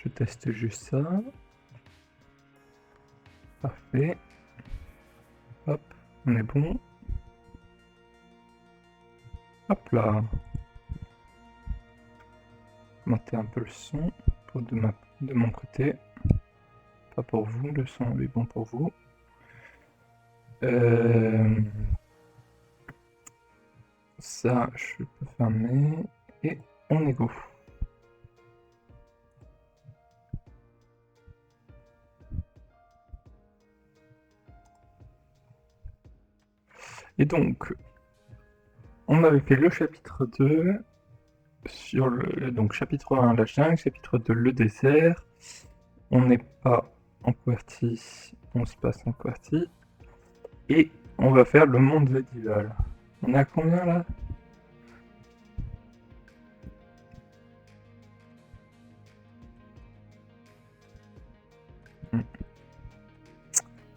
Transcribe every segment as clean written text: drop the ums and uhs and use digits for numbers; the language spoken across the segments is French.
Je teste juste ça. Parfait. Hop, on est bon. Hop là. Monter un peu le son de mon côté. Pas pour vous, le son est bon pour vous. Ça, je peux fermer. Et on est go. Et donc, on avait fait le chapitre 2 sur le donc chapitre 1 la jungle, chapitre 2 le désert. On n'est pas en QWERTY, on se passe en QWERTY. Et on va faire le monde médiéval. On est à combien là?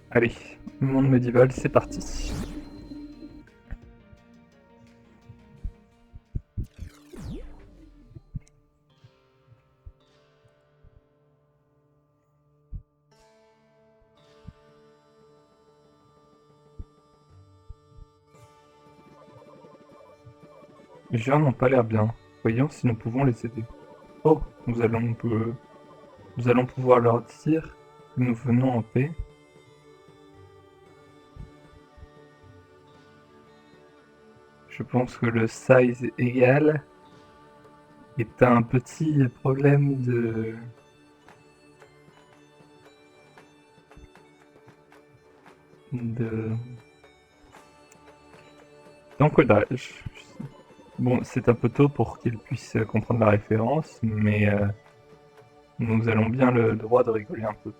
Allez, le monde médiéval, c'est parti. Les gens n'ont pas l'air bien. Voyons si nous pouvons les aider. Oh, nous allons pouvoir leur dire que nous venons en paix. Je pense que le size égal est un petit problème d'encodage. Bon, c'est un peu tôt pour qu'ils puissent comprendre la référence, mais nous allons bien le droit de rigoler un peu.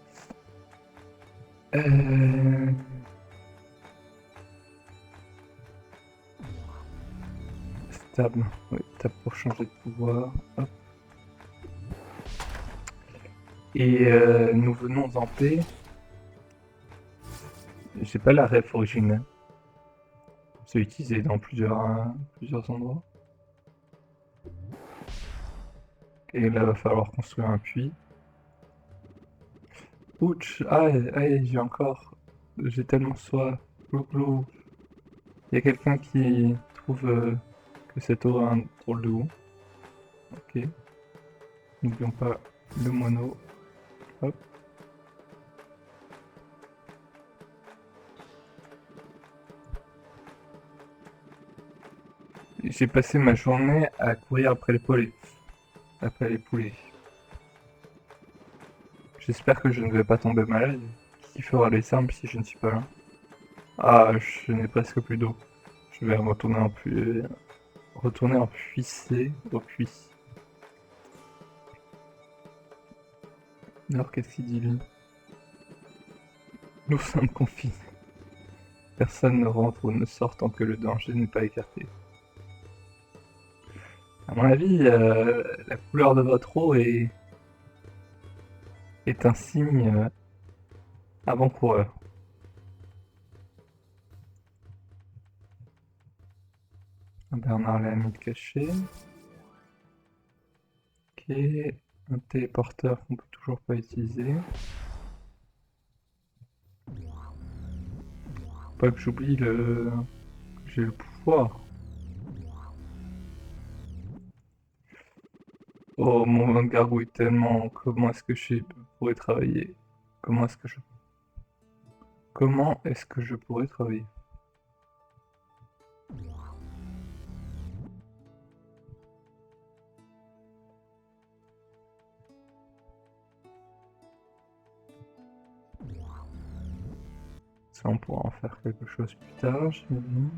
Tab, oui, tab pour changer de pouvoir. Hop. Et nous venons en paix. J'ai pas la ref originale. C'est utilisé dans plusieurs endroits. Et là, va falloir construire un puits. Ouch, aïe, j'ai tellement soif. Glou glou. Il y a quelqu'un qui trouve que cette eau a un drôle de goût. Ok. N'oublions pas le moineau. Hop. J'ai passé ma journée à courir après les poulets. J'espère que je ne vais pas tomber malade. Qui fera les simples si je ne suis pas là? Ah, je n'ai presque plus d'eau. Je vais retourner en puiser au puits. Alors qu'est-ce qu'il dit lui? Nous sommes confinés. Personne ne rentre ou ne sort tant que le danger n'est pas écarté. À mon avis, la couleur de votre eau est un signe avant-coureur. Bernard l'a mis de caché. Ok, un téléporteur qu'on peut toujours pas utiliser. Pas que j'oublie que j'ai le pouvoir. Oh, mon gargouille tellement. Comment est-ce que je pourrais travailler? Comment est-ce que je pourrais travailler? Ça, on pourra en faire quelque chose plus tard, j'imagine.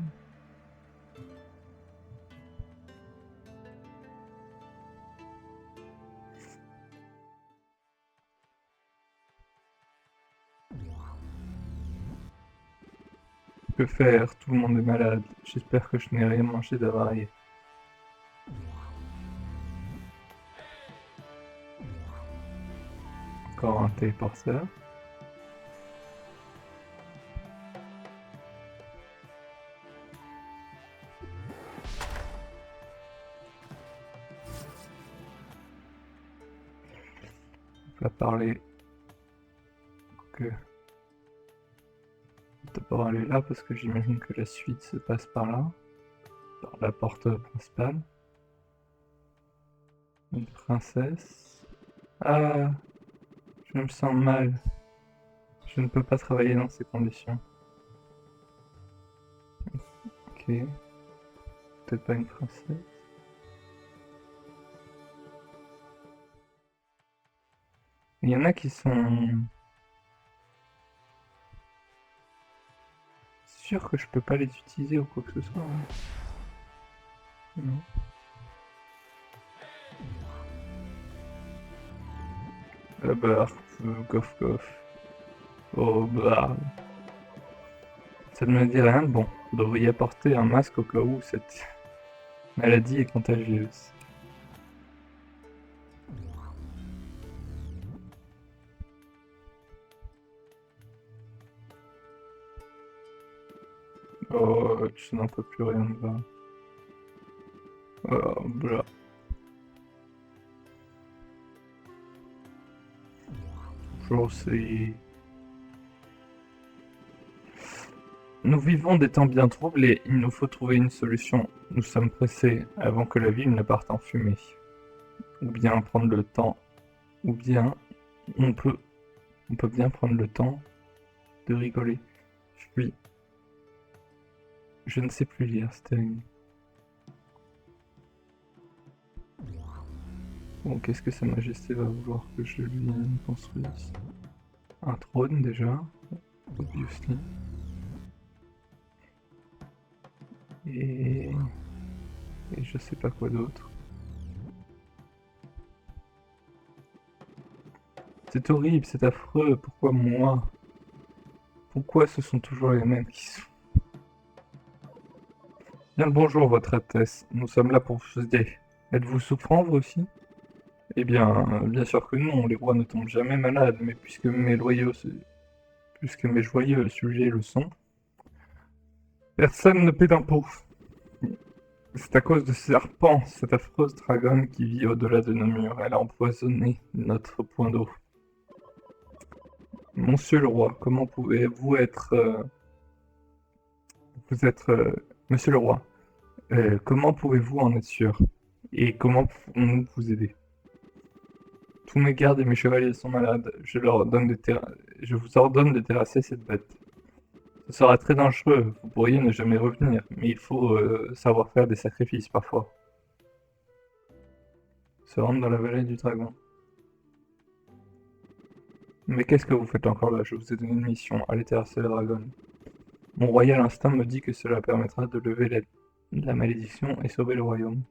Que faire? Tout le monde est malade. J'espère que je n'ai rien mangé d'avarié. Encore un téléporteur. pas parler. Que d'abord aller là parce que j'imagine que la suite se passe par là, par la porte principale. Une princesse. Ah, je me sens mal. Je ne peux pas travailler dans ces conditions. Ok. Peut-être pas une princesse. Il y en a qui sont... Sûr que je peux pas les utiliser ou quoi que ce soit. Hein. Non. Bah, goff goff. Oh bah... Ça ne me dit rien. Bon, vous devriez porter un masque au cas où cette maladie est contagieuse. Oh, je n'en peux plus rien de là. Oh, blah. Toujours c'est... Nous vivons des temps bien troubles et il nous faut trouver une solution. Nous sommes pressés avant que la ville ne parte en fumée. Ou bien prendre le temps, ou bien on peut, on peut bien prendre le temps de rigoler. Je ne sais plus lire, c'est terrible. Bon, qu'est-ce que Sa Majesté va vouloir que je lui construise? Un trône déjà, obviously. Et... Et je sais pas quoi d'autre. C'est horrible, c'est affreux, pourquoi moi? Pourquoi ce sont toujours les mêmes qui sont... Bien le bonjour, votre Altesse, nous sommes là pour vous aider. Êtes-vous souffrant, vous aussi? Eh bien, bien sûr que non, les rois ne tombent jamais malades, mais puisque mes joyeux sujets le sont, personne ne paie d'impôts. C'est à cause de ce serpent, cette affreuse dragonne qui vit au-delà de nos murs. Elle a empoisonné notre point d'eau. Monsieur le roi, comment pouvez-vous être... vous êtes... Monsieur le roi, comment pouvez-vous en être sûr? Et comment pouvons-nous vous aider? Tous mes gardes et mes chevaliers sont malades. Je vous ordonne de terrasser cette bête. Ce sera très dangereux, vous pourriez ne jamais revenir, mais il faut savoir faire des sacrifices parfois. Se rendre dans la vallée du dragon. Mais qu'est-ce que vous faites encore là? Je vous ai donné une mission, allez terrasser le dragon. Mon royal instinct me dit que cela permettra de lever la malédiction et sauver le royaume.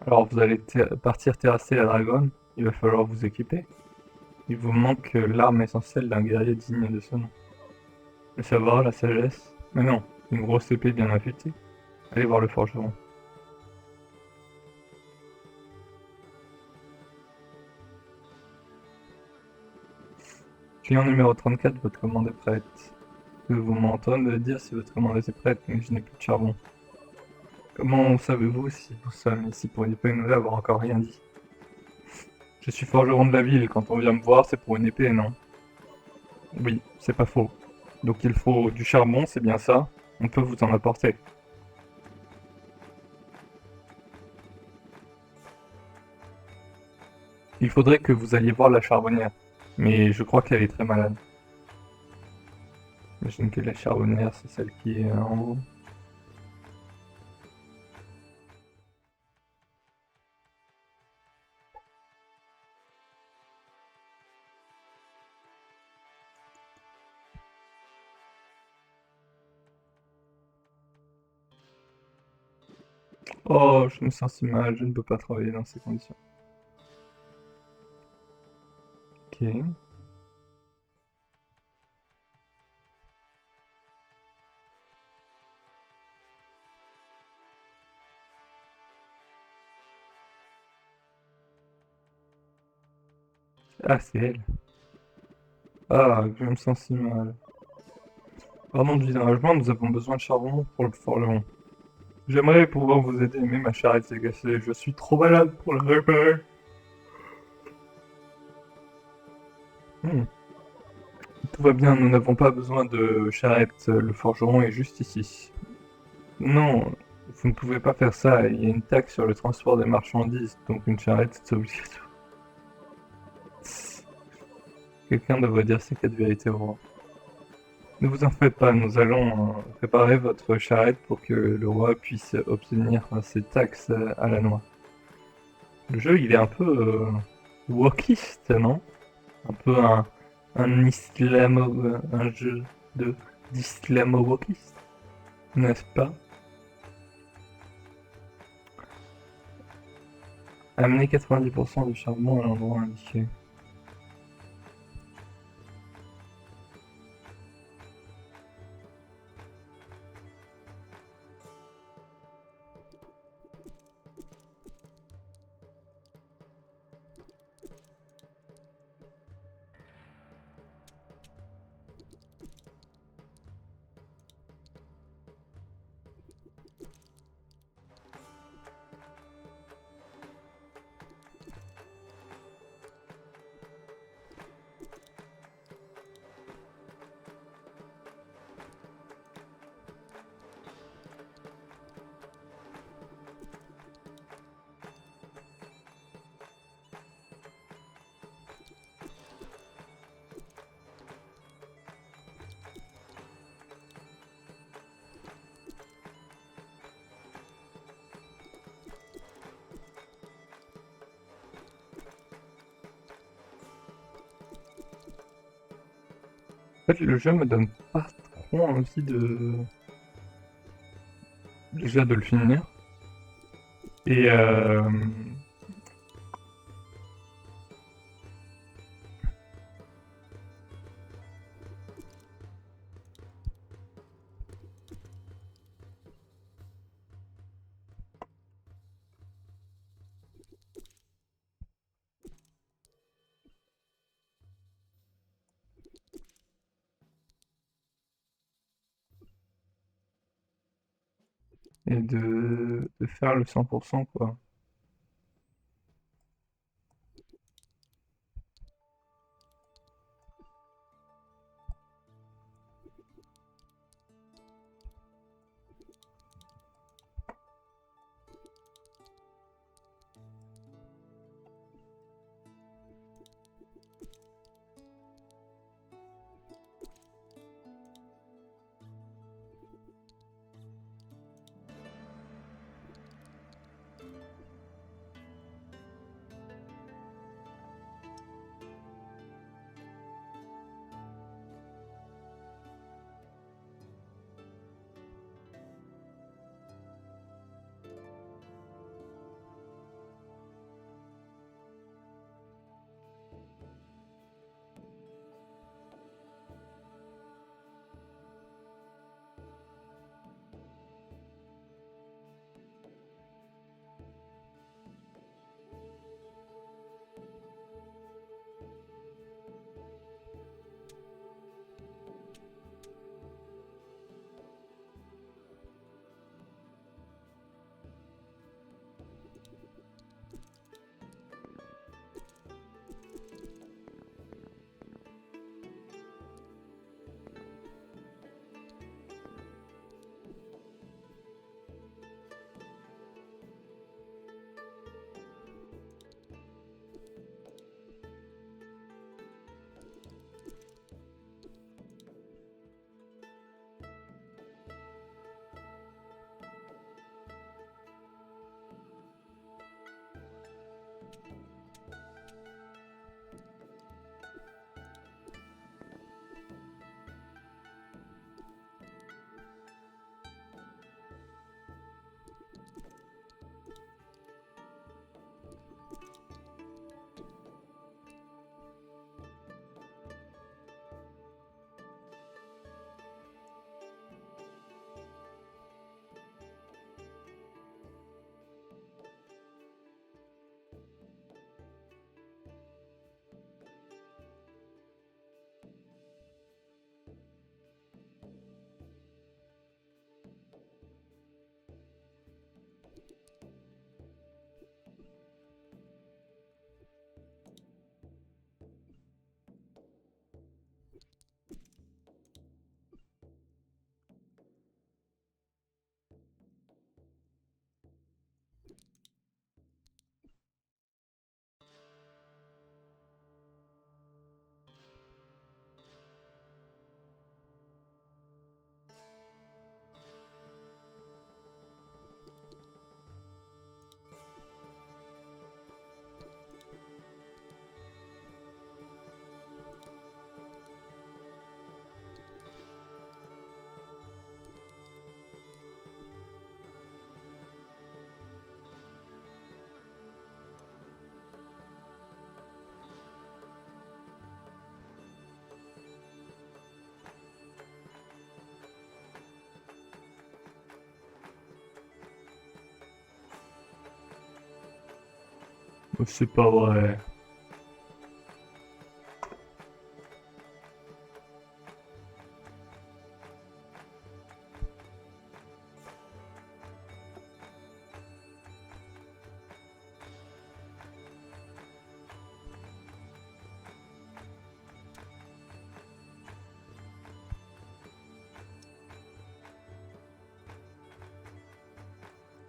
Alors vous allez partir terrasser la dragonne, il va falloir vous équiper. Il vous manque l'arme essentielle d'un guerrier digne de ce nom. Le savoir, la sagesse. Mais non, une grosse épée bien affûtée. Allez voir le forgeron. Client numéro 34, votre commande est prête. Vous m'entendez dire si votre commande était prête, mais je n'ai plus de charbon. Comment savez-vous si nous sommes ici pour une épée et nous avoir encore rien dit? Je suis forgeron de la ville, quand on vient me voir, c'est pour une épée, non? Oui, c'est pas faux. Donc il faut du charbon, c'est bien ça. On peut vous en apporter. Il faudrait que vous alliez voir la charbonnière. Mais je crois qu'elle est très malade. J'imagine que la charbonnière, c'est celle qui est en haut. Oh, je me sens si mal, je ne peux pas travailler dans ces conditions. Ok. Ah, c'est elle. Ah, je me sens si mal. Pardon du dérangement, nous avons besoin de charbon pour le forgeron. J'aimerais pouvoir vous aider, mais ma charrette s'est cassée. Je suis trop malade pour la réparer. Hmm. Tout va bien, nous n'avons pas besoin de charrette. Le forgeron est juste ici. Non, vous ne pouvez pas faire ça. Il y a une taxe sur le transport des marchandises, donc une charrette, c'est obligatoire. Quelqu'un devrait dire ces quatre vérités au roi. Ne vous en faites pas, nous allons préparer votre charrette pour que le roi puisse obtenir ses taxes à la noix. Le jeu, il est un peu wokiste, non? Un peu un jeu d'islamo-wokiste, n'est-ce pas? Amener 90% du charbon à l'endroit indiqué. En fait, le jeu me donne pas trop envie déjà de le finir. Et de faire le 100% quoi. C'est pas vrai.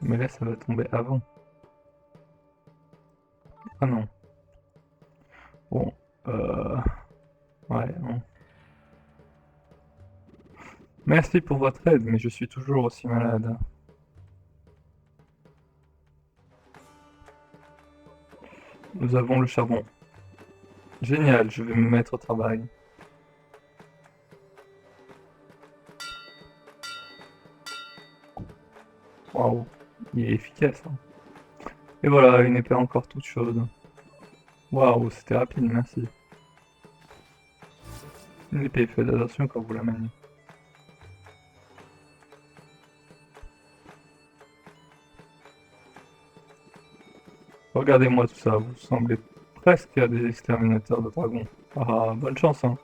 Mais là, ça va tomber avant. Ah non. Bon. Ouais, non. Merci pour votre aide, mais je suis toujours aussi malade. Nous avons le charbon. Génial, je vais me mettre au travail. Waouh, il est efficace, hein. Et voilà, une épée encore toute chaude. Waouh, c'était rapide, merci. Une épée, faites attention quand vous la maniez. Regardez-moi tout ça, vous semblez presque à des exterminateurs de dragons. Ah, bonne chance, hein.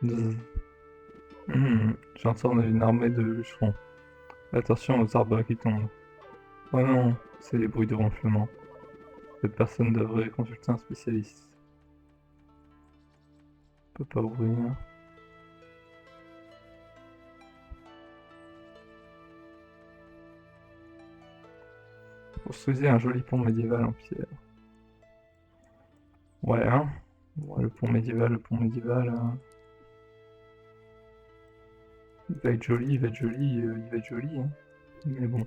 Bzzz. J'entends une armée de bûcherons. Attention aux arbres qui tombent. Oh non, c'est des bruits de ronflement. Cette personne devrait consulter un spécialiste. Je peux pas ouvrir. Construisez un joli pont médiéval en pierre. Ouais, hein. Ouais, le pont médiéval, il va être joli, il va être joli, il va être joli, hein. Mais bon.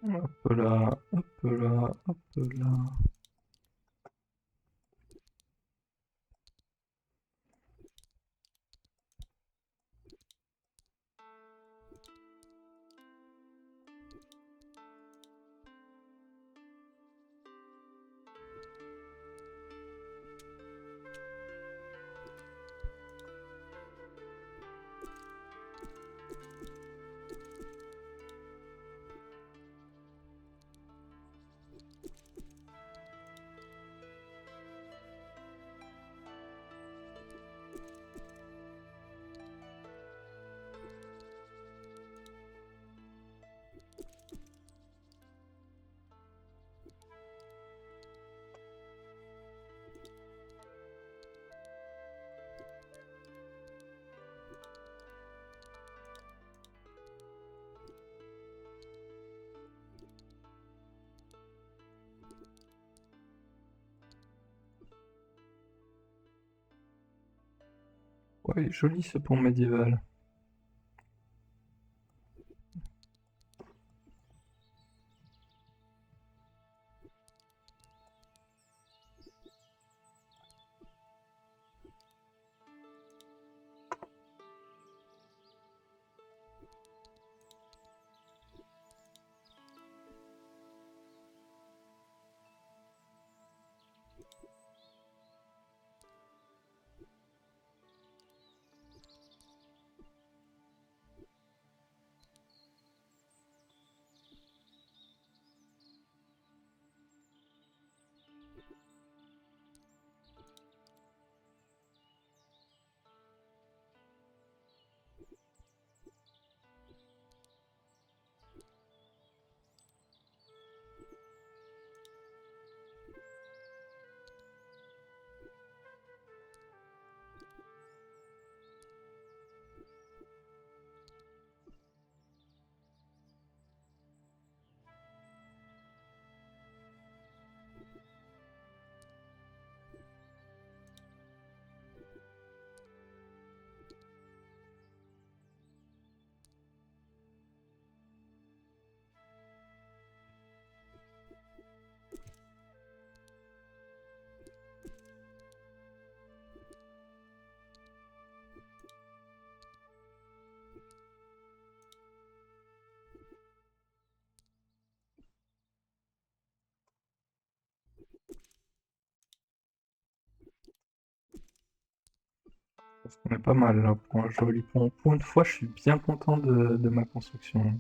Hop là, hop là, hop là. Ouais, joli ce pont médiéval. On est pas mal là pour un joli pont. Pour une fois, je suis bien content de ma construction.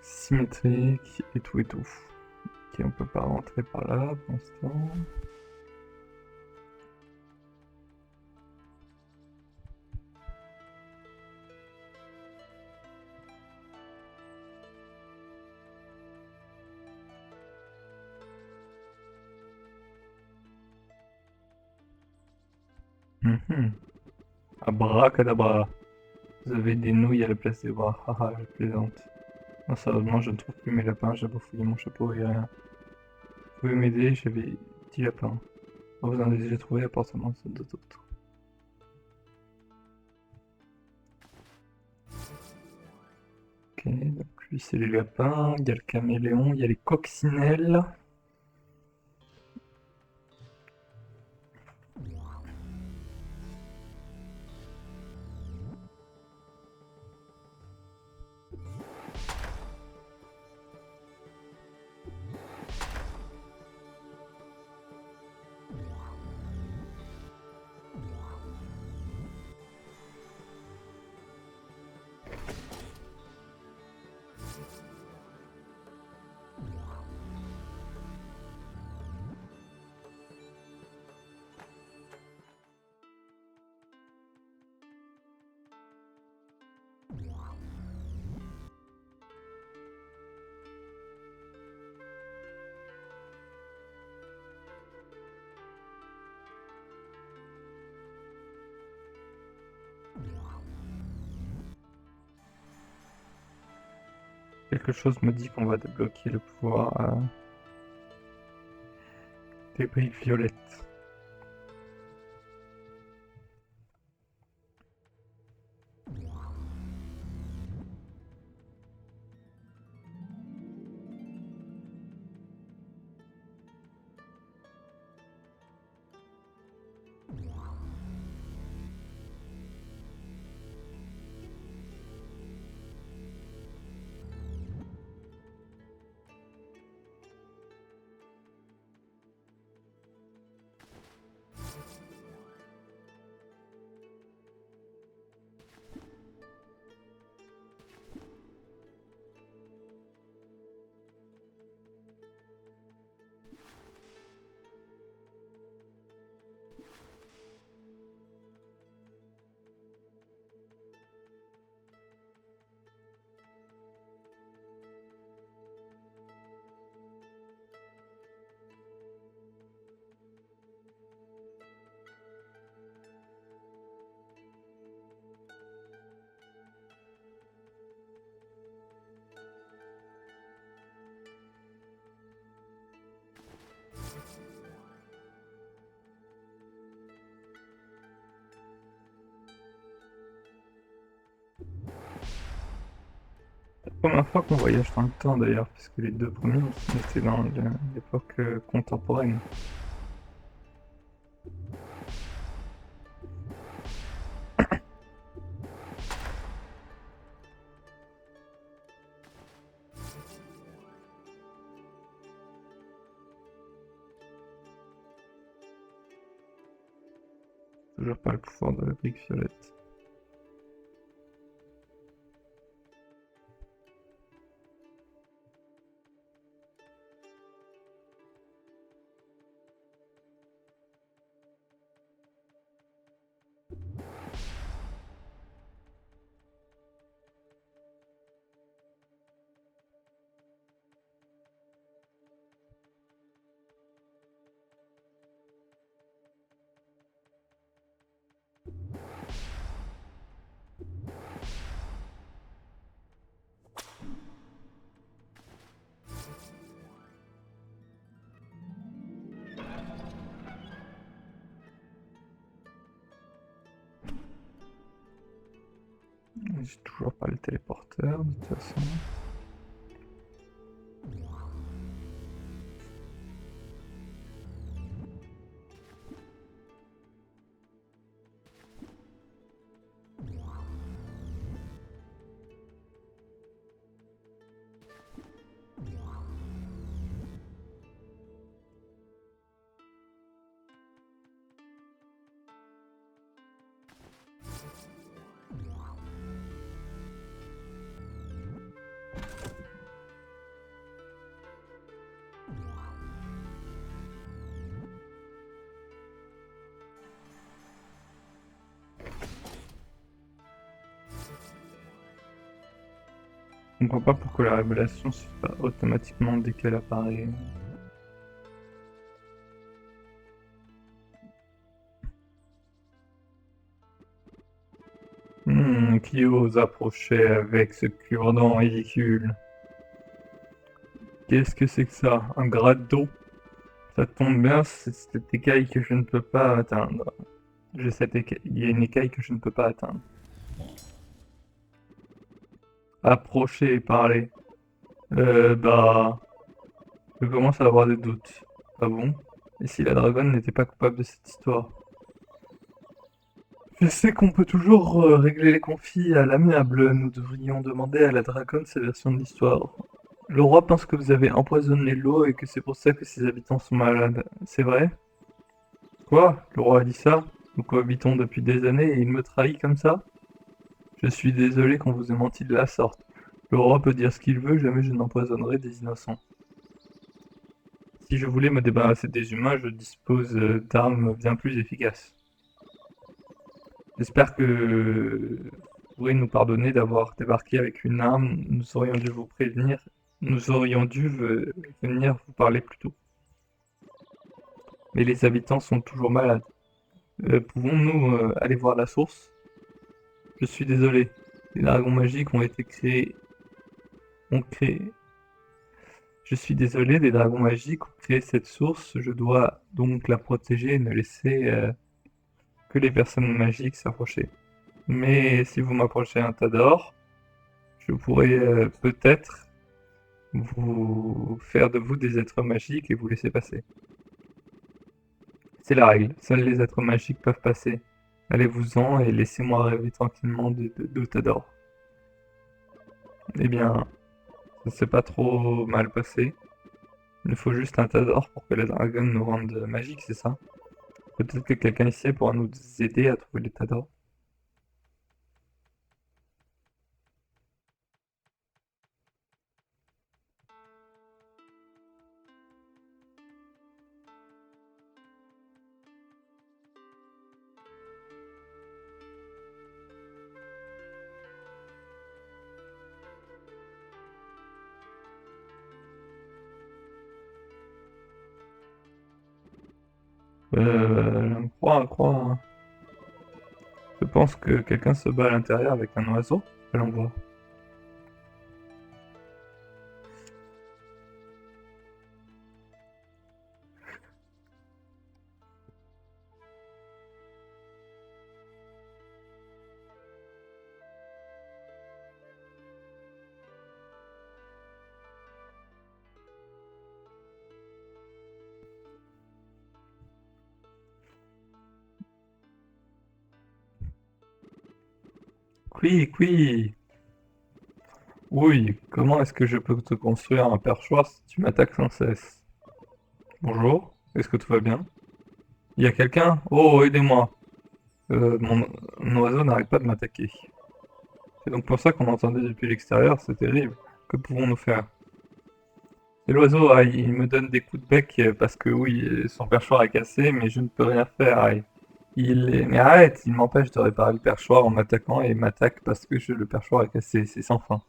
Symétrique et tout et tout. Ok, on peut pas rentrer par là pour l'instant. Mhm. Abracadabra. Vous avez des nouilles à la place des bras. Haha, je plaisante. Non, sérieusement, je ne trouve plus mes lapins. J'ai bafouillé mon chapeau et rien. Vous pouvez m'aider, j'avais 10 lapins. Oh, vous en avez déjà trouvé, appartement, c'est d'autres. Ok, donc lui c'est les lapins, il y a le caméléon, il y a les coccinelles. Quelque chose me dit qu'on va débloquer le pouvoir des briques violettes. Première fois qu'on voyage dans le temps d'ailleurs, puisque les deux premiers étaient dans l'époque contemporaine. Toujours pas le pouvoir de la brique violette. J'ai toujours pas le téléporteur de toute façon. Je comprends pas pourquoi la révélation se fait pas automatiquement dès qu'elle apparaît. Qui ose approcher avec ce cure-dent ridicule? Qu'est-ce que c'est que ça? Un grade d'eau? Ça tombe bien, c'est cette écaille que je ne peux pas atteindre. Il y a une écaille que je ne peux pas atteindre. Approcher et parler. Bah... Je commence à avoir des doutes. Ah bon? Et si la dragonne n'était pas coupable de cette histoire? Je sais qu'on peut toujours régler les conflits à l'amiable. Nous devrions demander à la dragonne sa version de l'histoire. Le roi pense que vous avez empoisonné l'eau et que c'est pour ça que ses habitants sont malades. C'est vrai? Quoi? Le roi a dit ça? Nous cohabitons depuis des années et il me trahit comme ça? Je suis désolé qu'on vous ait menti de la sorte. Le roi peut dire ce qu'il veut, jamais je n'empoisonnerai des innocents. Si je voulais me débarrasser des humains, je dispose d'armes bien plus efficaces. J'espère que vous pourrez nous pardonner d'avoir débarqué avec une arme. Nous aurions dû vous prévenir. Nous aurions dû venir vous parler plus tôt. Mais les habitants sont toujours malades. Pouvons-nous aller voir la source? Je suis désolé. Les dragons magiques ont été créés. Ont créé. Je suis désolé, les dragons magiques ont créé cette source. Je dois donc la protéger et ne laisser que les personnes magiques s'approcher. Mais si vous m'approchez un tas d'or, je pourrais peut-être vous faire de vous des êtres magiques et vous laisser passer. C'est la règle, seuls les êtres magiques peuvent passer. Allez-vous-en et laissez-moi rêver tranquillement de tas d'or. Eh bien, ça s'est pas trop mal passé. Il nous faut juste un tas d'or pour que la dragonne nous rende magiques, c'est ça? Peut-être que quelqu'un ici pourra nous aider à trouver les tas d'or. Je crois. Je pense que quelqu'un se bat à l'intérieur avec un oiseau. Allons voir. Quick, oui. Oui, comment est-ce que je peux te construire un perchoir si tu m'attaques sans cesse? Bonjour, est-ce que tout va bien? Il y a quelqu'un? Oh, aidez-moi. Mon oiseau n'arrête pas de m'attaquer. C'est donc pour ça qu'on entendait depuis l'extérieur, c'est terrible. Que pouvons-nous faire? Et l'oiseau, ah, il me donne des coups de bec parce que oui, son perchoir est cassé, mais je ne peux rien faire. Ah, mais arrête, il m'empêche de réparer le perchoir en m'attaquant et il m'attaque parce que le perchoir est cassé, c'est sans fin.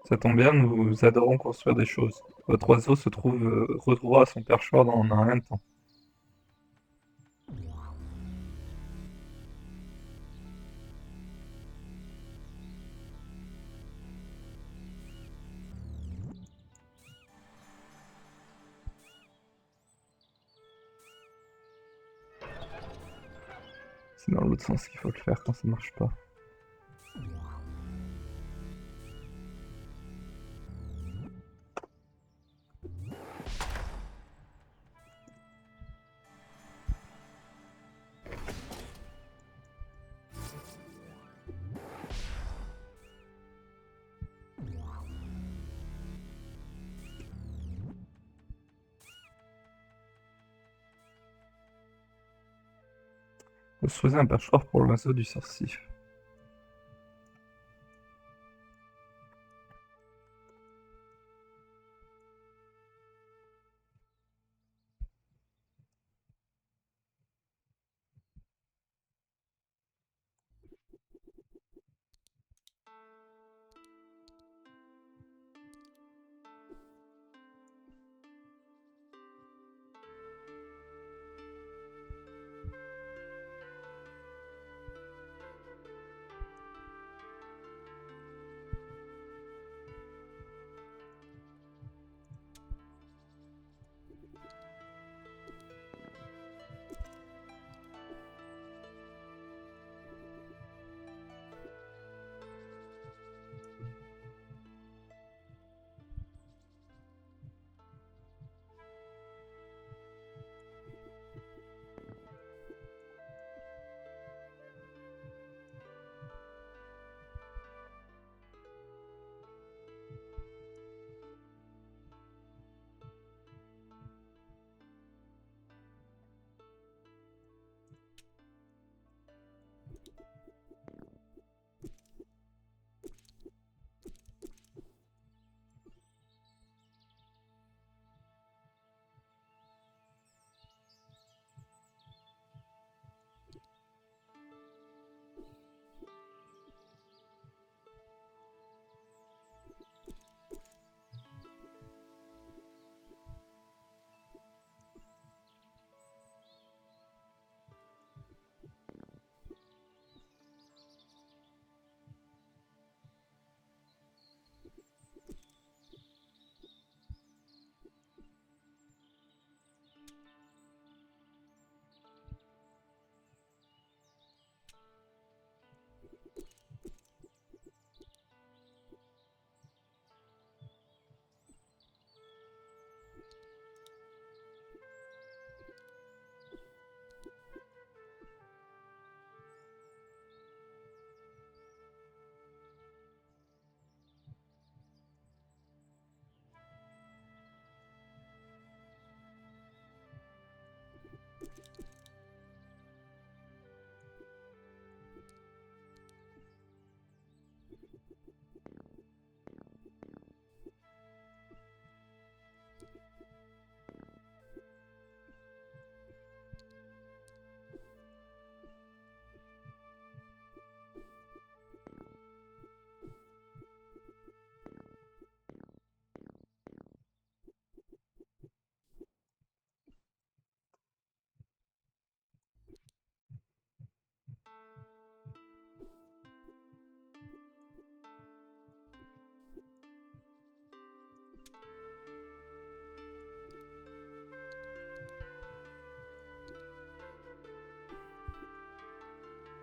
Ça tombe bien, nous adorons construire des choses. Votre oiseau retrouvera son perchoir dans un rien de temps. C'est dans l'autre sens qu'il faut le faire quand ça marche pas. Construisez un perchoir pour l'oiseau du sorcier.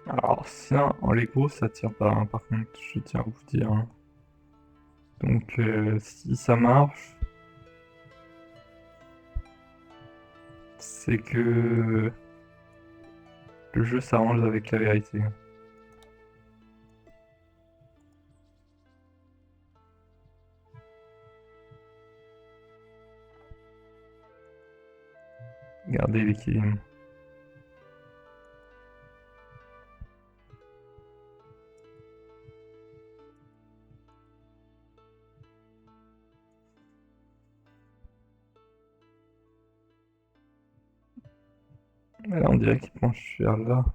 Alors ça, en Lego, ça tire pas, hein, par contre, je tiens à vous dire, hein. Donc si ça marche, c'est que le jeu s'arrange avec la vérité. Garder l'équilibre. Là, on dirait qu'il penche vers là.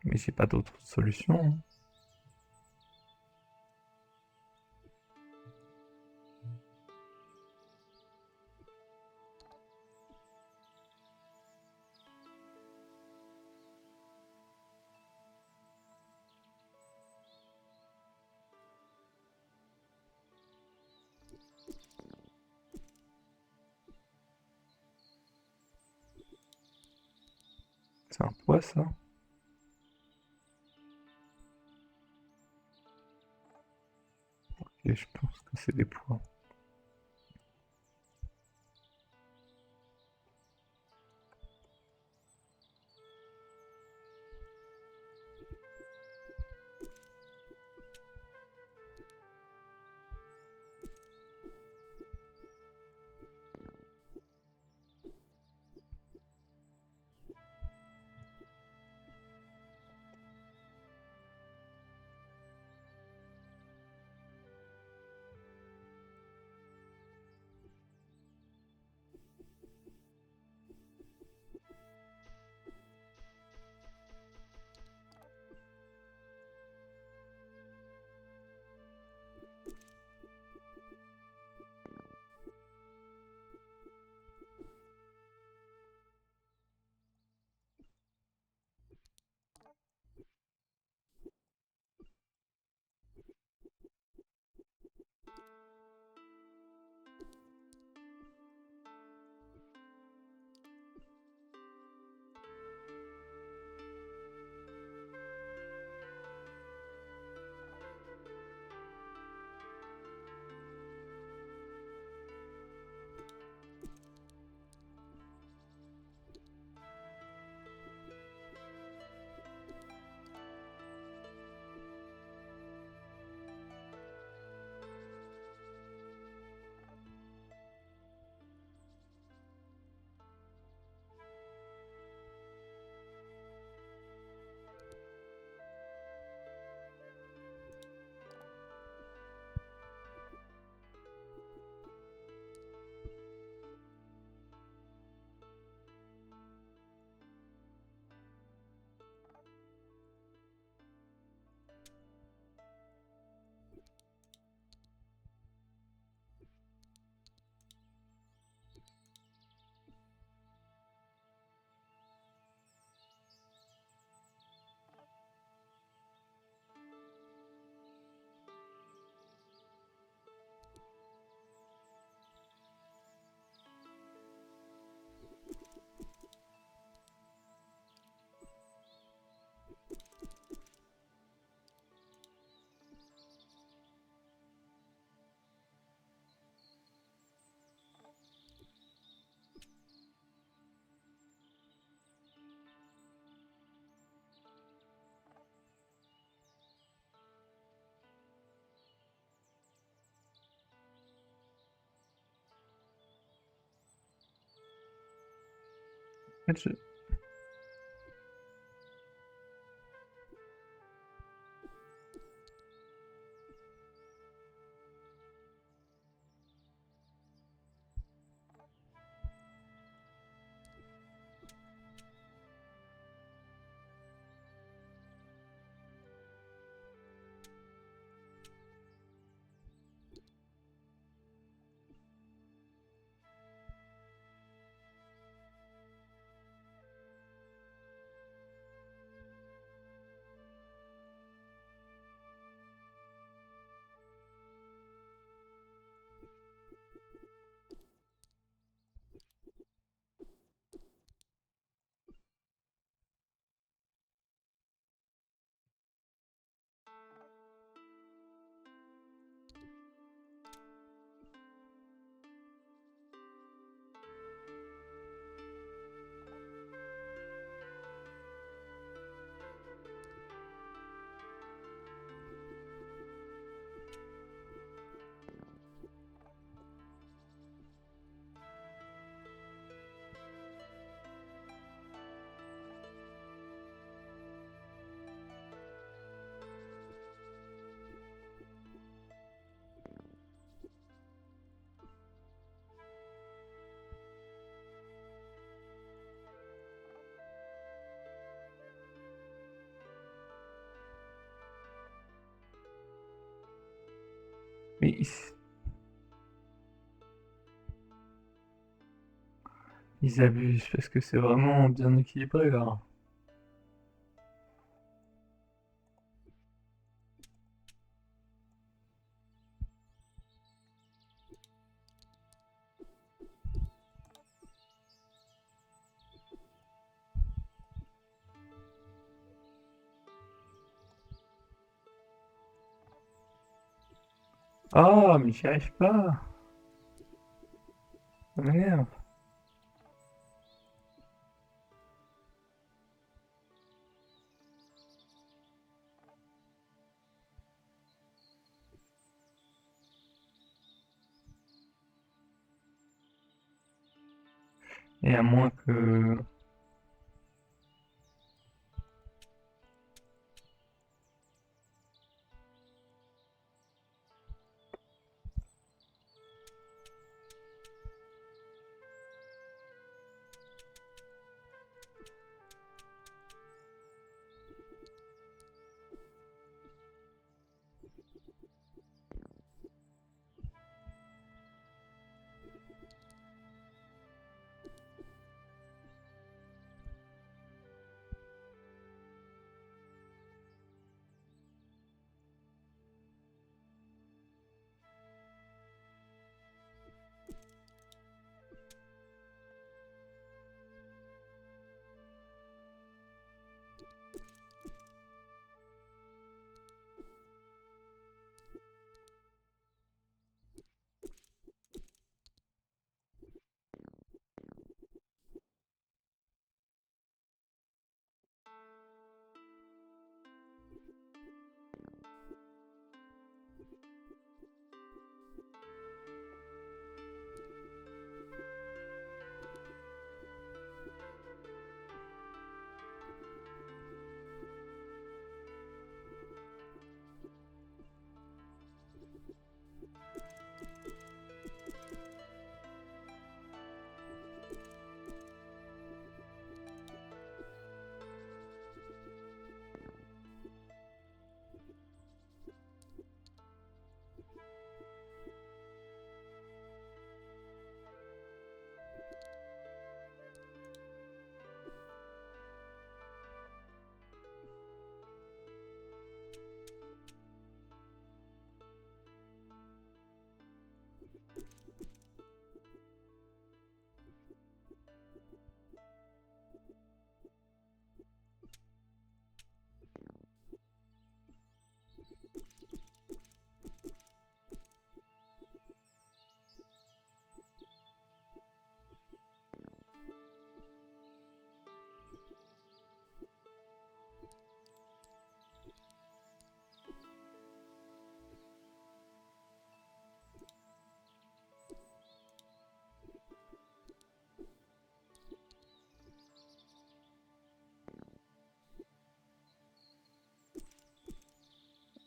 Mais j'ai pas d'autre solution. C'est un poids, ça? Ok, je pense que c'est des poids. En fait, Mais ils abusent parce que c'est vraiment bien équilibré là. Ah, mais j'y arrive pas. Ça m'énerve. Et à moins que...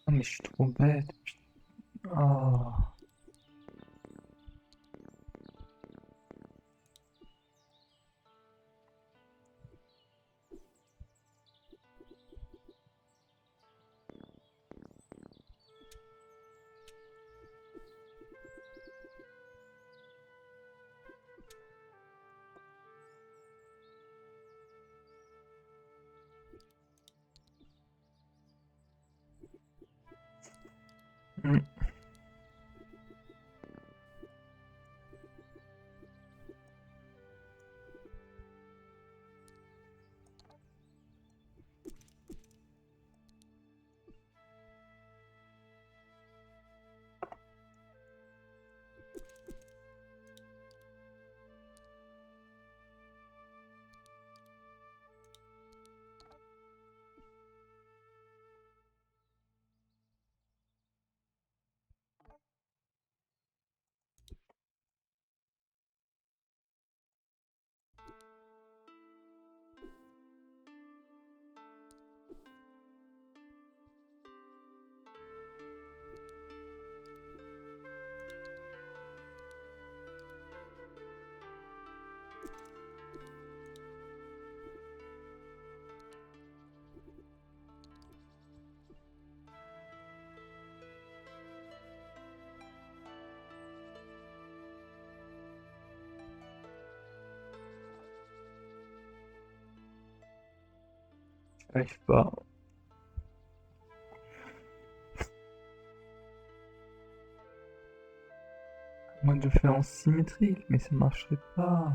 Ah, mais je suis trop bête. Oh. Hmm. J'arrive pas. À moins de le faire en symétrique, mais ça marcherait pas.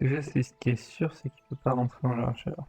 Déjà, ce qui est sûr, c'est qu'il peut pas rentrer dans le largeur.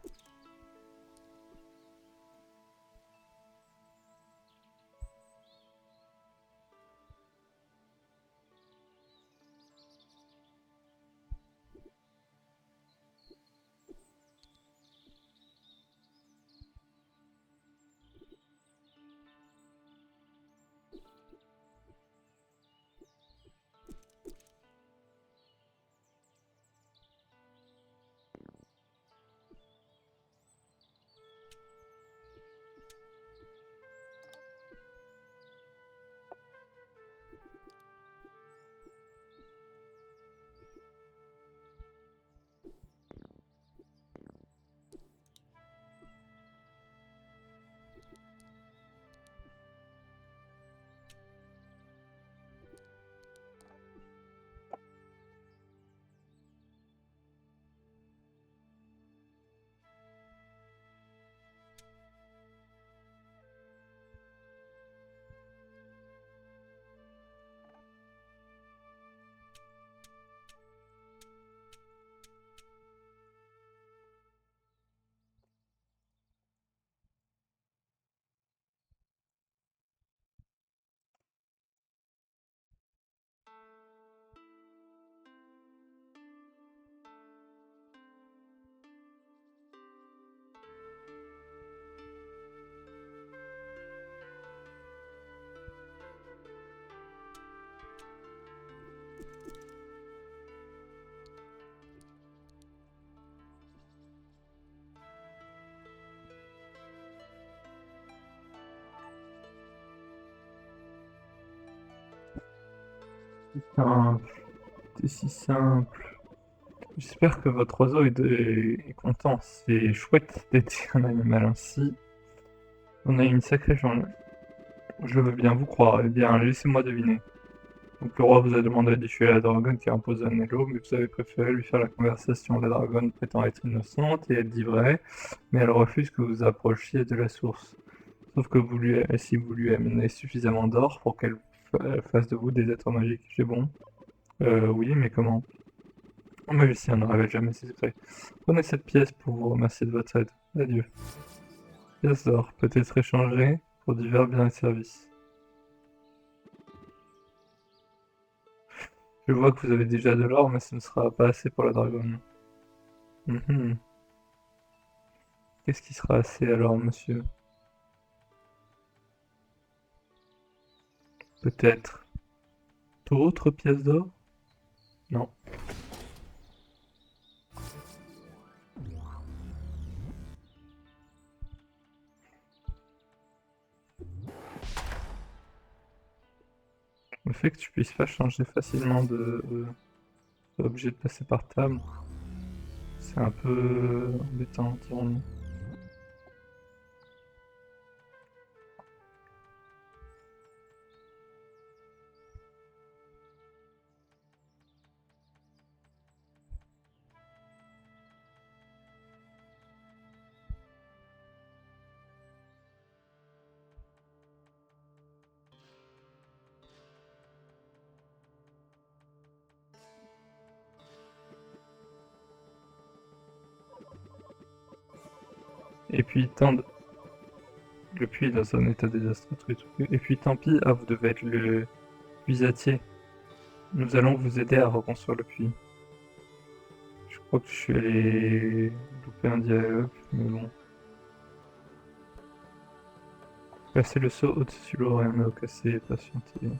Simple, c'est si simple. J'espère que votre oiseau est content. C'est chouette d'être un animal ainsi. On a une sacrée journée. Je veux bien vous croire. Eh bien, laissez-moi deviner. Donc le roi vous a demandé de tuer la dragonne qui a empoisonné l'eau, mais vous avez préféré lui faire la conversation. La dragonne prétend être innocente et elle dit vrai, mais elle refuse que vous approchiez de la source. Sauf que si vous lui amenez suffisamment d'or pour qu'elle fasse de vous des êtres magiques. C'est bon? Oui, mais comment? Un magicien ne révèle jamais ses secrets. Prenez cette pièce pour vous remercier de votre aide. Adieu. Pièce d'or peut être échangée pour divers biens et services. Je vois que vous avez déjà de l'or, mais ce ne sera pas assez pour la dragonne. Mhm. Qu'est-ce qui sera assez alors, monsieur? Peut-être d'autres pièces d'or? Non. Le fait que tu puisses pas changer facilement t'es obligé de passer par table, c'est un peu embêtant, dirons-nous. Et puis le puits est dans un état désastreux, truc. Et puis tant pis, ah vous devez être le puisatier. Nous allons vous aider à reconstruire le puits. Je crois que je suis allé louper un dialogue, mais bon. Placez le seau au-dessus de l'eau, rien à casser, patienter.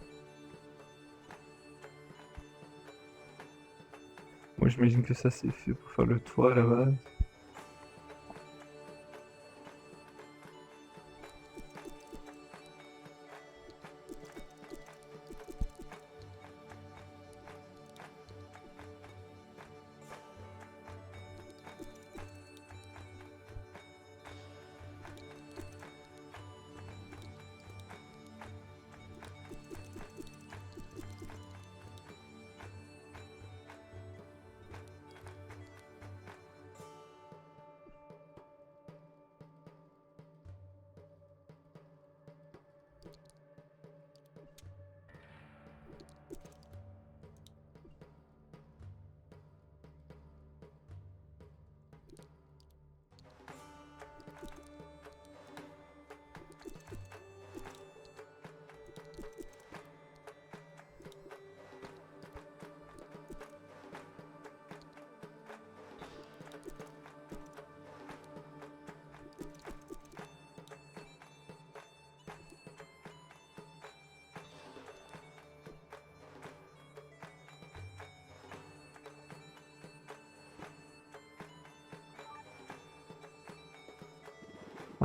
Moi j'imagine que ça c'est fait pour faire le toit à la base.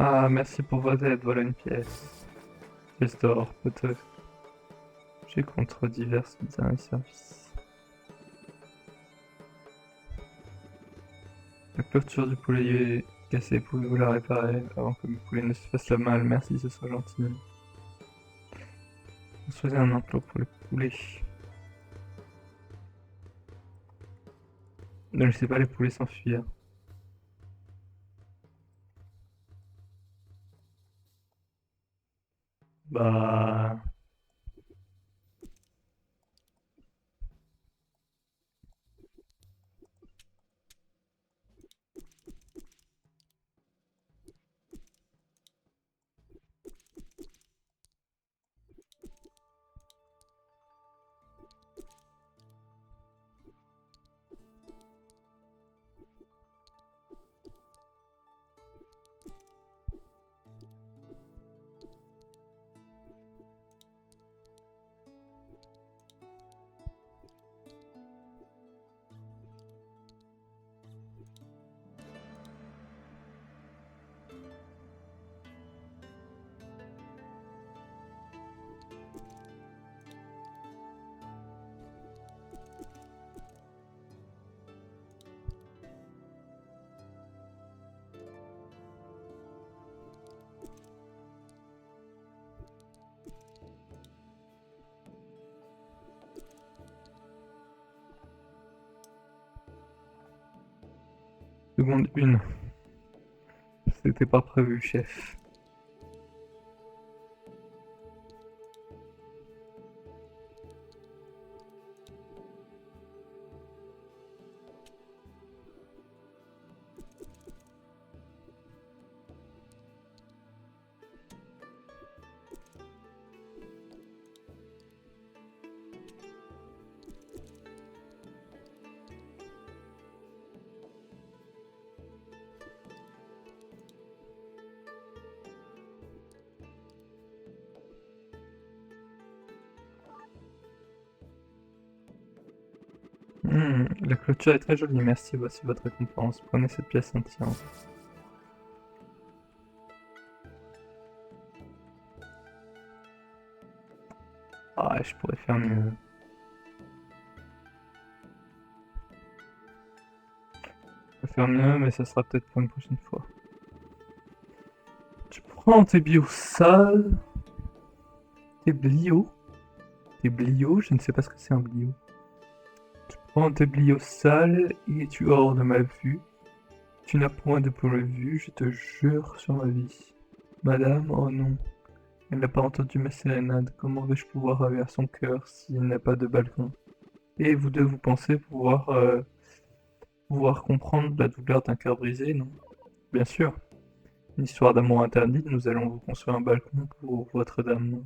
Ah, merci pour votre aide, voilà une pièce. Pièce d'or, peut-être. J'ai contre divers biens et services. La clôture du poulailler est cassée, pouvez-vous la réparer avant que le poulet ne se fasse le mal? Merci, ce sera gentil. Construisez un enclos pour les poulets. Ne laissez pas les poulets s'enfuir. Bah... Seconde 1. C'était pas prévu, chef. La clôture est très jolie, merci, voici votre récompense. Prenez cette pièce entière. Ah, je pourrais faire mieux. Je pourrais faire mieux, mais ça sera peut-être pour une prochaine fois. Tu prends tes bio sales, tes blio, je ne sais pas ce que c'est un blio. Tu prends tes blios sales et tu hors de ma vue. Tu n'as point de pourvu, je te jure sur ma vie. Madame, oh non, elle n'a pas entendu ma sérénade. Comment vais-je pouvoir ravir son cœur s'il n'a pas de balcon? Et vous deux, vous pensez pouvoir comprendre la douleur d'un cœur brisé, non? Bien sûr. Une histoire d'amour interdite, nous allons vous construire un balcon pour votre dame, non?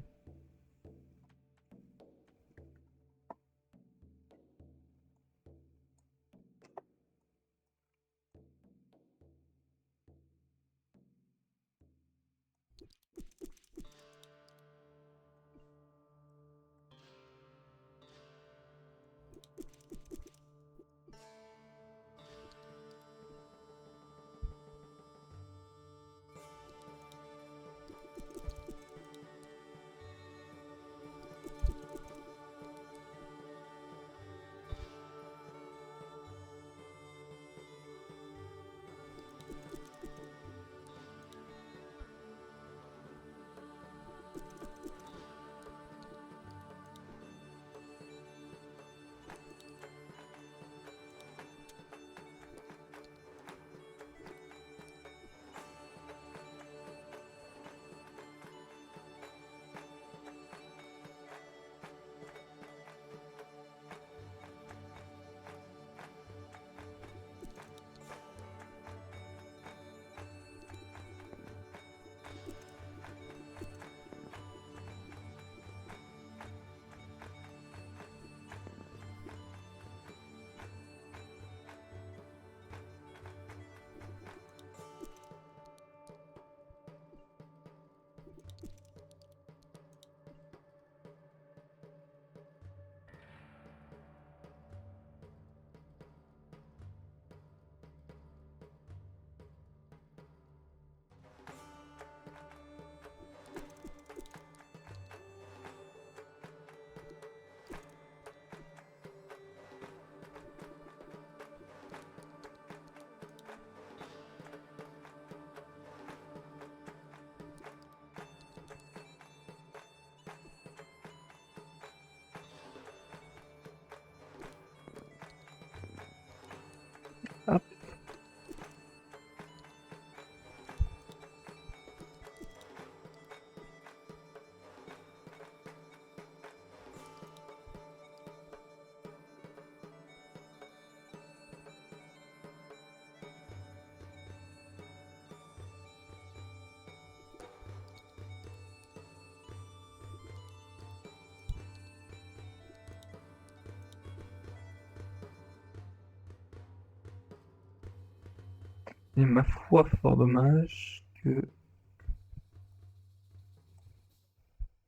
Et ma foi, fort dommage que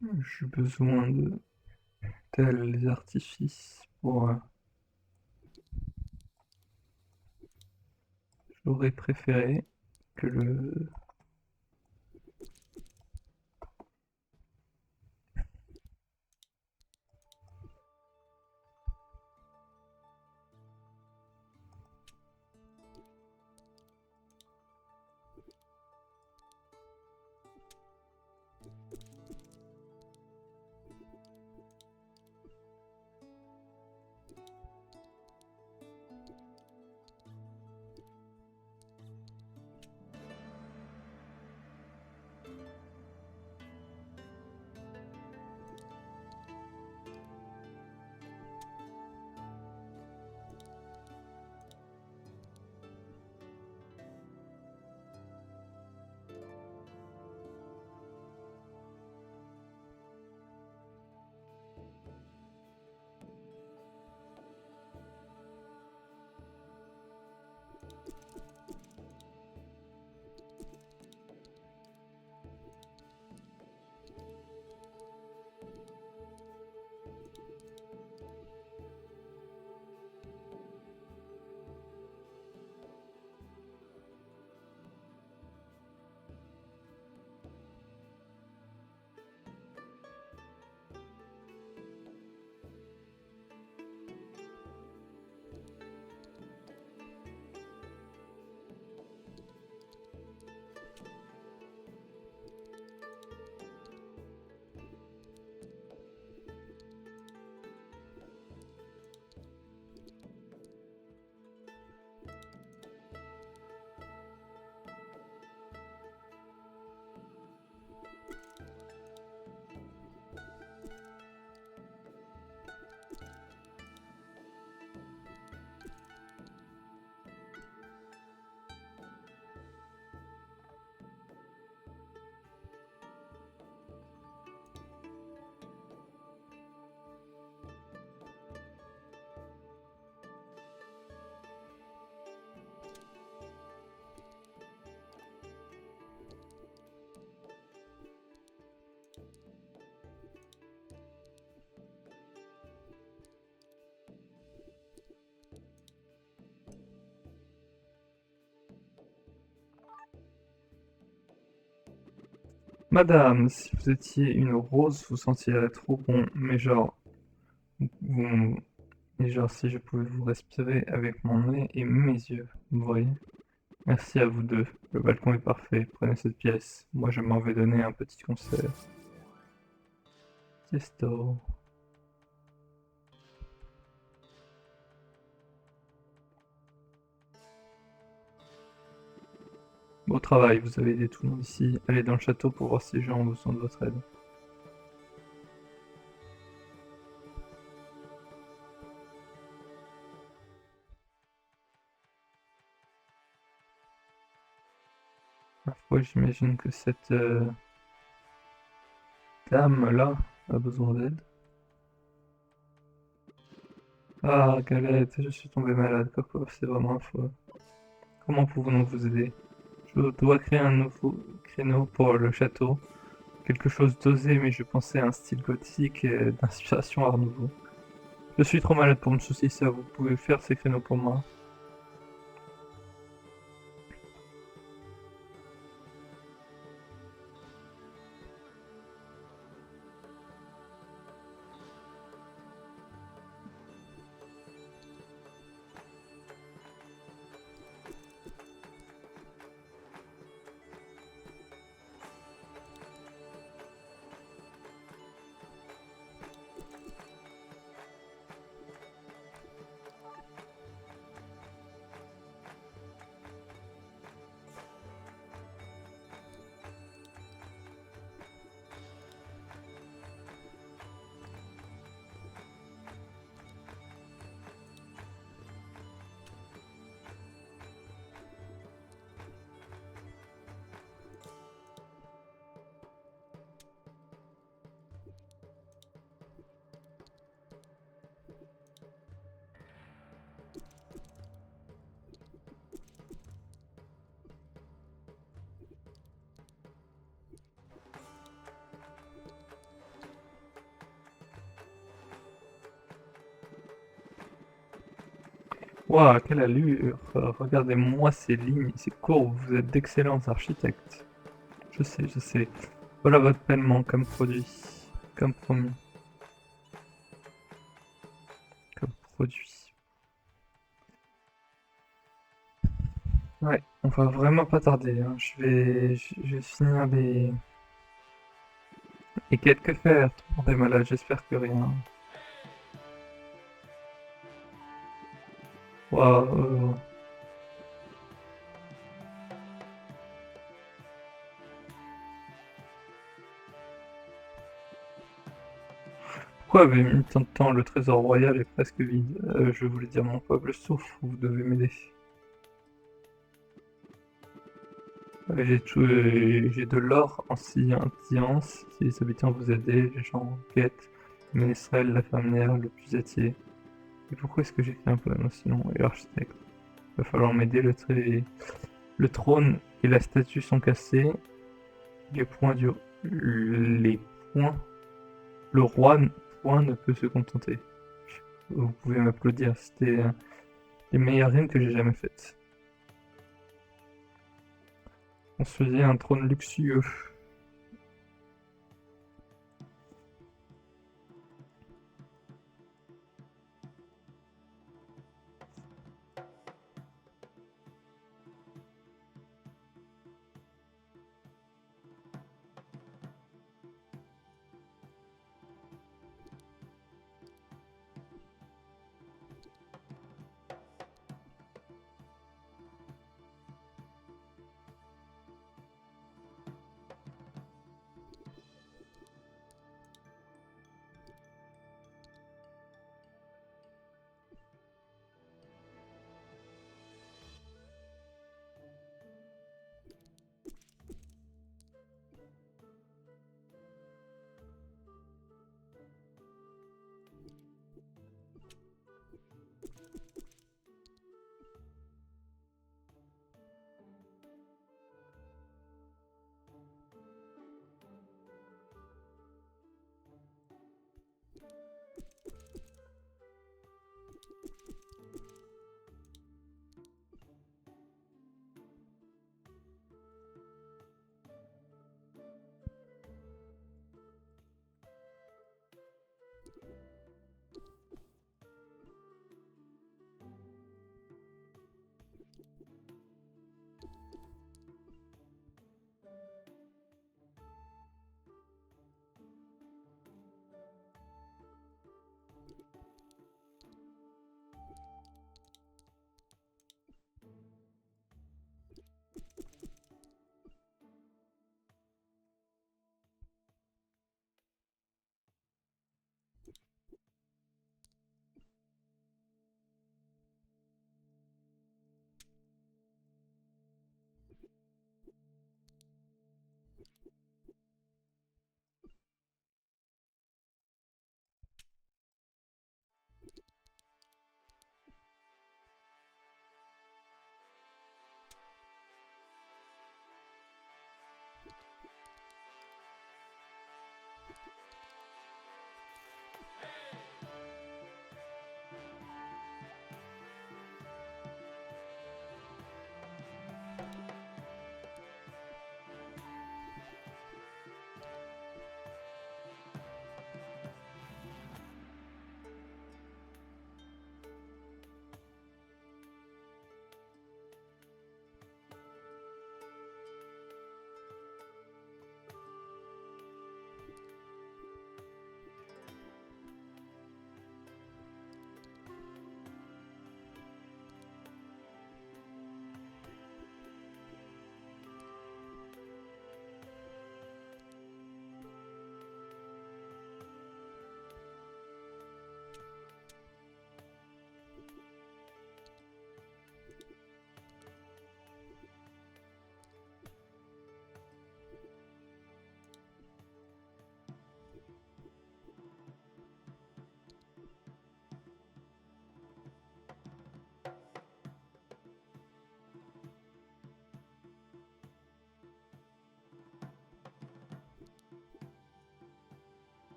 j'ai besoin de tels artifices pour... J'aurais préféré que le... Madame, si vous étiez une rose, vous sentirez trop bon, mais genre, vous... Et genre si je pouvais vous respirer avec mon nez et mes yeux, vous voyez? Merci à vous deux, le balcon est parfait, prenez cette pièce, moi je m'en vais donner un petit concert. Tiesto. Beau travail, vous avez aidé tout le monde ici, allez dans le château pour voir si les gens ont besoin de votre aide. Ma foi, j'imagine que cette dame-là a besoin d'aide. Ah, Galette, je suis tombé malade, Coco, c'est vraiment affreux. Comment pouvons-nous vous aider? Je dois créer un nouveau créneau pour le château. Quelque chose d'osé, mais je pensais à un style gothique et d'inspiration Art Nouveau. Je suis trop malade pour me soucier ça, vous pouvez faire ces créneaux pour moi. Waouh, quelle allure! Regardez-moi ces lignes, ces courbes, vous êtes d'excellents architectes. Je sais. Voilà votre paiement comme produit. Comme promis. Comme produit. Ouais, on va vraiment pas tarder, hein. Je vais finir les quêtes que faire. Tout le monde est malade, j'espère que rien. Waouh. Pourquoi avez-vous mis tant de temps? Le trésor royal est presque vide. Je voulais dire mon peuple souffre, vous devez m'aider. J'ai de l'or en science. Si les habitants vous aidaient, les gens en quête, le ménestrel, la fermière, le puisatier. Et pourquoi est-ce que j'ai fait un poème aussi long? Et l'architecte. Il va falloir m'aider, le trône et la statue sont cassés. Les points du... Les points... Le roi point ne peut se contenter. Vous pouvez m'applaudir, c'était les meilleures rimes que j'ai jamais faites. Construisez un trône luxueux.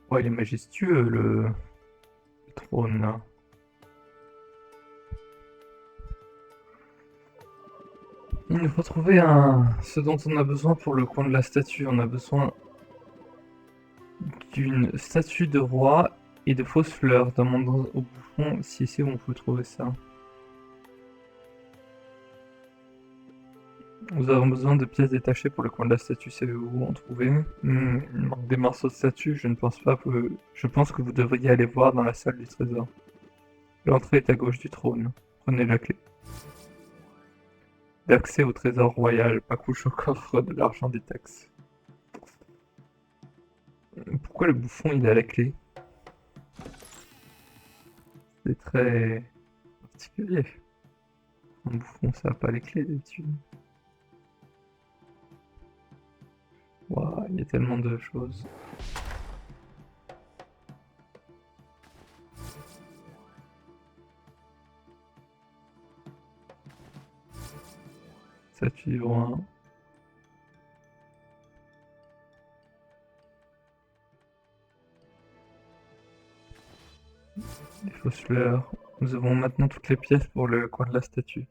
Ouais, il est majestueux le trône là. Il nous faut trouver ce dont on a besoin pour le coin de la statue. On a besoin d'une statue de roi et de fausses fleurs. Demandons au bouffon si c'est où on peut trouver ça. Nous avons besoin de pièces détachées pour le coin de la statue. Savez-vous où en trouver? Il manque des morceaux de statue. Je ne pense pas que... Je pense que vous devriez aller voir dans la salle du trésor. L'entrée est à gauche du trône. Prenez la clé. D'accès au trésor royal. Pas couche au coffre de l'argent des taxes. Pourquoi le bouffon il a la clé? C'est très particulier. Un bouffon ça a pas les clés d'habitude. Waouh, il y a tellement de choses. Statue du roi. Les fausses fleurs. Nous avons maintenant toutes les pièces pour le coin de la statue.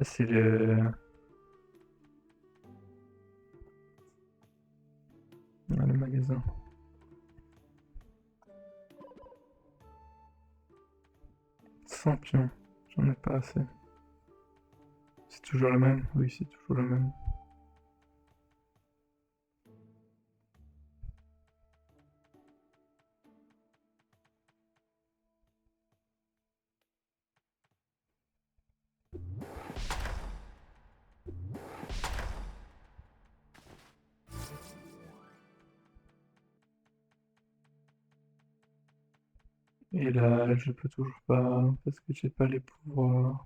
C'est le magasin. 100 pions, j'en ai pas assez. C'est toujours le même? Oui, c'est toujours le même. Et là, je peux toujours pas, parce que j'ai pas les pouvoirs.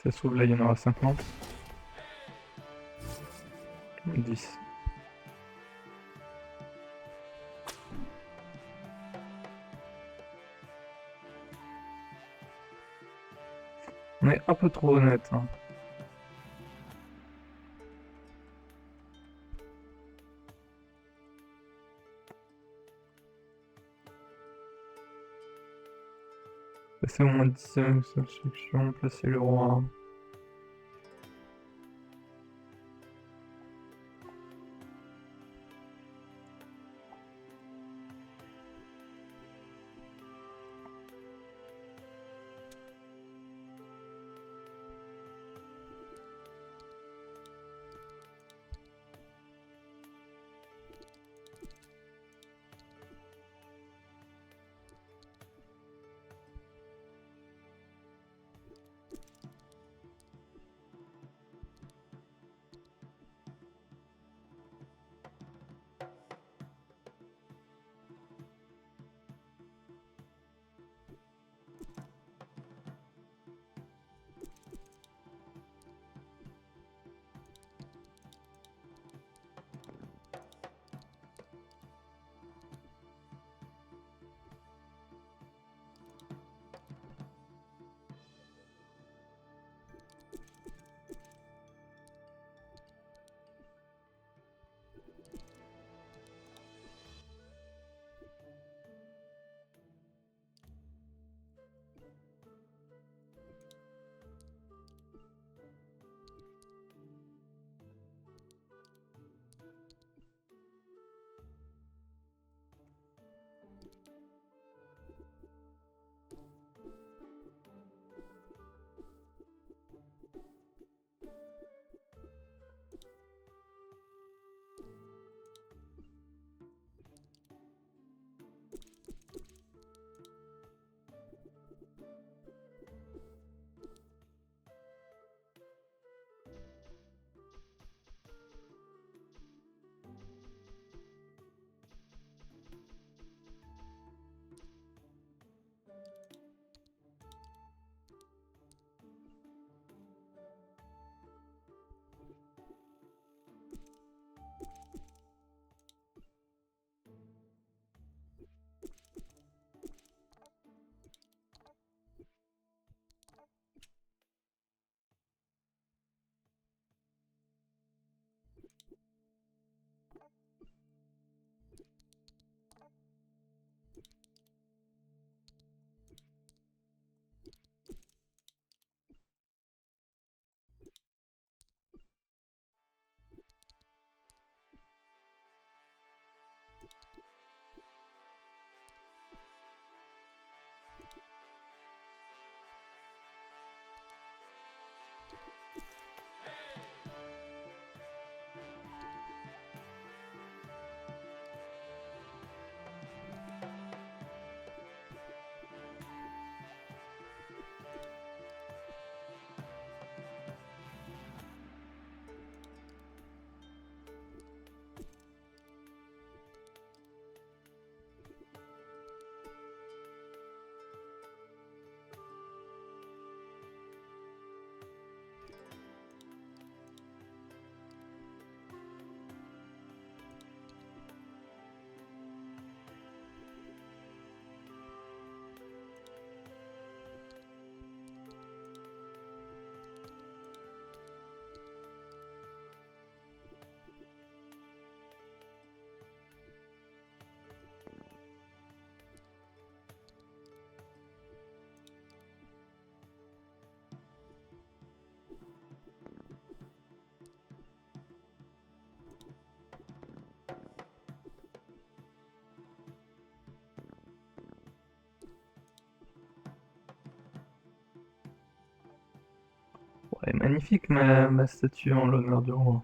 Ça se trouve là, il y en aura 50. 10. On est un peu trop honnête, hein. Passez au moins 10e instruction, placez le roi. Elle est magnifique ma statue en l'honneur du roi.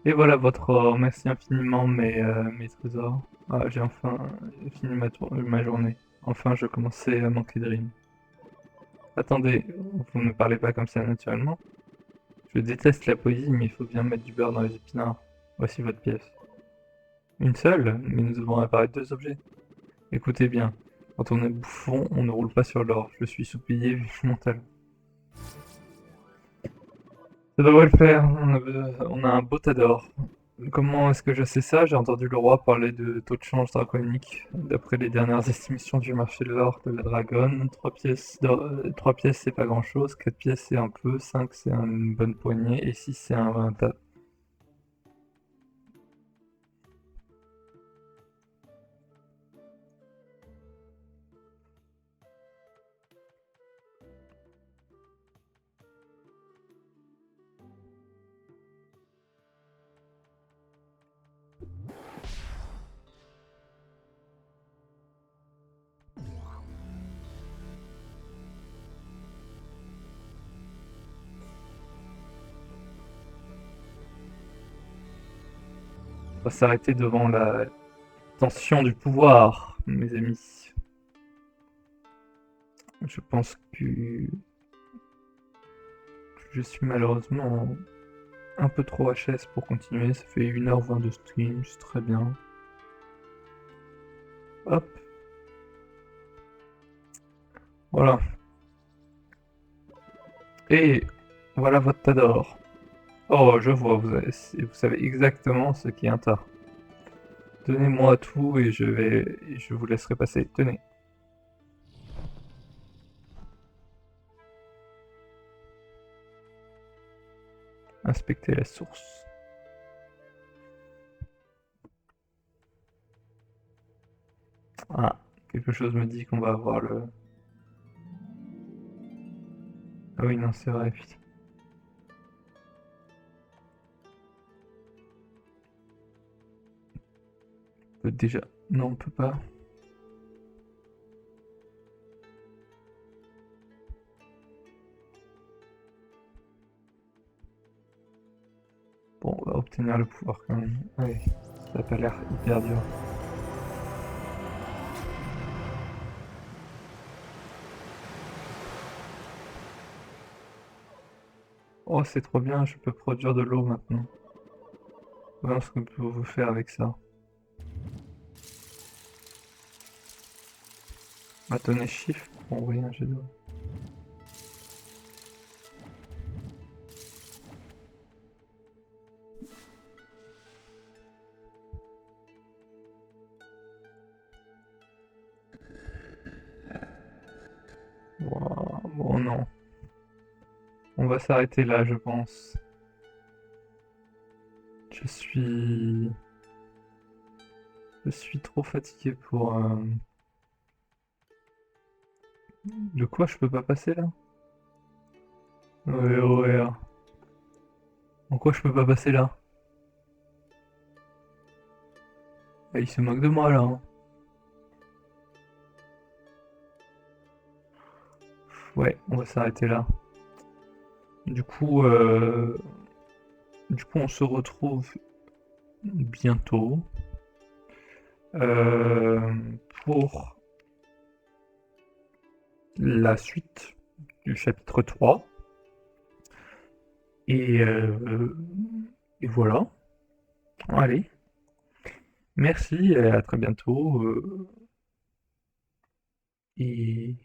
Et voilà votre or, merci infiniment mes trésors. Ah, j'ai enfin fini ma journée. Enfin, je commençais à manquer de rimes. Attendez, vous ne parlez pas comme ça naturellement? Je déteste la poésie, mais il faut bien mettre du beurre dans les épinards. Voici votre pièce. Une seule? Mais nous devons réparer deux objets. Écoutez bien, quand on est bouffon, on ne roule pas sur l'or. Je suis sous-payé vu mon talent. Ça devrait le faire, on a un beau tas d'or. Comment est-ce que je sais ça? J'ai entendu le roi parler de taux de change draconique. D'après les dernières estimations du marché de l'or de la dragonne, 3 pièces c'est pas grand-chose, 4 pièces c'est un peu, 5 c'est une bonne poignée, et 6 c'est un tas. On va s'arrêter devant la tension du pouvoir, mes amis. Je pense que je suis malheureusement un peu trop HS pour continuer. Ça fait 1h20 de stream, c'est très bien. Hop. Voilà. Et voilà votre tas d'or. Oh, je vois, vous savez exactement ce qui est un tas. Donnez-moi tout et je vous laisserai passer. Tenez. Inspectez la source. Ah, quelque chose me dit qu'on va avoir le... Ah oui, non, c'est vrai, putain. On peut déjà... Non, on peut pas. Bon, on va obtenir le pouvoir quand même. Ouais, ça a pas l'air hyper dur. Oh, c'est trop bien, je peux produire de l'eau maintenant. Voyons ce qu'on peut vous faire avec ça. Bâtonnet shift pour envoyer un jet d'eau. Wow, bon, non. On va s'arrêter là, je pense. Je suis... Je suis trop fatigué pour... De quoi je peux pas passer là? Ouais, ouais. En quoi je peux pas passer là? Ah, il se moque de moi là, hein. Ouais, on va s'arrêter là. Du coup, euh... du coup, on se retrouve bientôt euh, pour la suite du chapitre 3. Et, euh, et voilà. Allez, merci et à très bientôt. Et